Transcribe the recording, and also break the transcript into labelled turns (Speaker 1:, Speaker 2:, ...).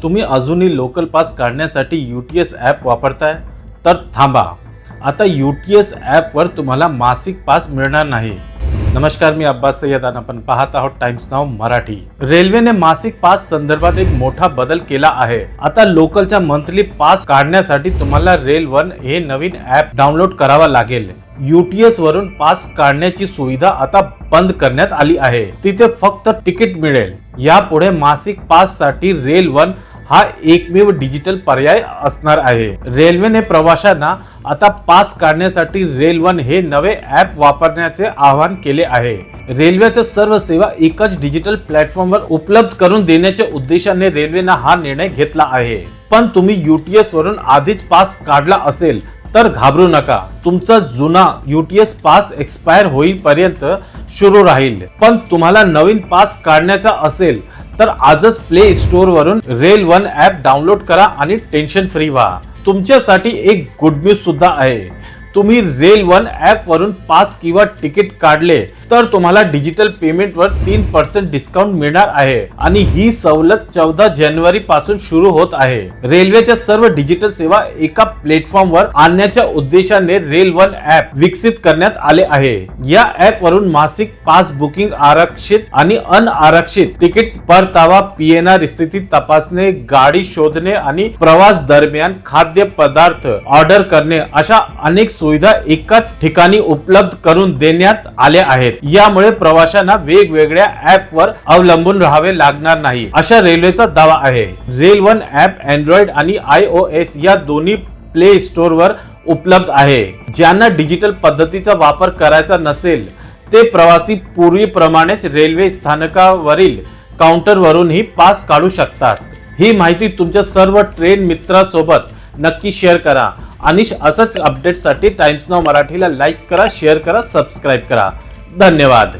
Speaker 1: तुम्ही अजूनही local pass काढण्यासाठी UTS ॲप वापरताय तर थांबा, आता UTS ॲपवर तुम्हाला मासिक पास मिळणार नाही। नमस्कार, मी अब्बास सय्यद आणि आपण पाहत आहोत टाइम्स नाव मराठी। रेल्वेने मासिक पास संदर्भात एक मोठा बदल केला आहे। आता लोकलच्या मंथली पास काढण्यासाठी तुम्हाला रेल1 हे नवीन ॲप डाउनलोड करावा लागेल। UTS वरून पास काढण्याची सुविधा आता बंद करण्यात आली आहे। तिथे फक्त तिकीट मिळेल। यापुढे मासिक पास साठी रेल1 हा एकमेव डिजिटल पर्याय असणार आहे। रेल्वेने प्रवाशांना आता पास काढण्यासाठी रेल1 हे नवे ॲप वापरण्याचे आवाहन केले आहे। रेल्वेच्या सर्व सेवा एकाच डिजिटल प्लॅटफॉर्मवर उपलब्ध करून देण्याच्या उद्देशाने रेल्वेने हा निर्णय घेतला आहे। पण तुम्ही UTS वरून आधीच पास काढला असेल तर घाबरू नका, तुमचा जुना UTS पास एक्सपायर होईपर्यंत सुरू राहील। पण तुम्हाला नवीन पास काढण्याचा असेल तर आजच प्ले स्टोर वरून रेल1 ॲप डाउनलोड करा आणि टेन्शन फ्री व्हा। तुमच्यासाठी एक गुड न्यूज सुद्धा आहे। तुम्ही रेल1 ॲप वरून पास किंवा तिकीट काढले तर तुम्हाला डिजिटल पेमेंटवर 3% डिस्काउंट मिळणार आहे आणि ही सवलत 14 जानेवारी पासून सुरू होत आहे। रेल्वेच्या सर्व डिजिटल सेवा एका प्लॅटफॉर्मवर आणण्याच्या उद्देशाने रेल1 ॲप विकसित करण्यात आले आहे। या ॲप वरून मासिक पास बुकिंग, आरक्षित आणि अनआरक्षित तिकीट परतावा, PNR स्थिती तपासणे, गाडी शोधणे आणि प्रवास दरम्यान खाद्य पदार्थ ऑर्डर करणे अशा अनेक सुविधा एकाच ठिकाणी उपलब्ध करून देण्यात आल्या आहेत। यामुळे प्रवाशांना वेगवेगळ्या ॲपवर अवलंबून राहावे लागणार नाही, अशा रेल्वेचा दावा आहे। रेल1 ॲप अँड्रॉइड आणि iOS या दोन्ही प्ले स्टोरवर उपलब्ध आहे। ज्यांना डिजिटल पद्धतीचा वापर करायचा नसेल ते प्रवासी पूर्वीप्रमाणेच रेल्वे स्थानकावरील काउंटरवरूनही पास काढू शकतात। ही माहिती तुमच्या सर्व ट्रेन मित्रांसोबत नक्की शेअर करा आणि असंच अपडेटसाठी टाइम्स नाव मराठीला लाईक करा, शेअर करा, सबस्क्राईब करा। धन्यवाद।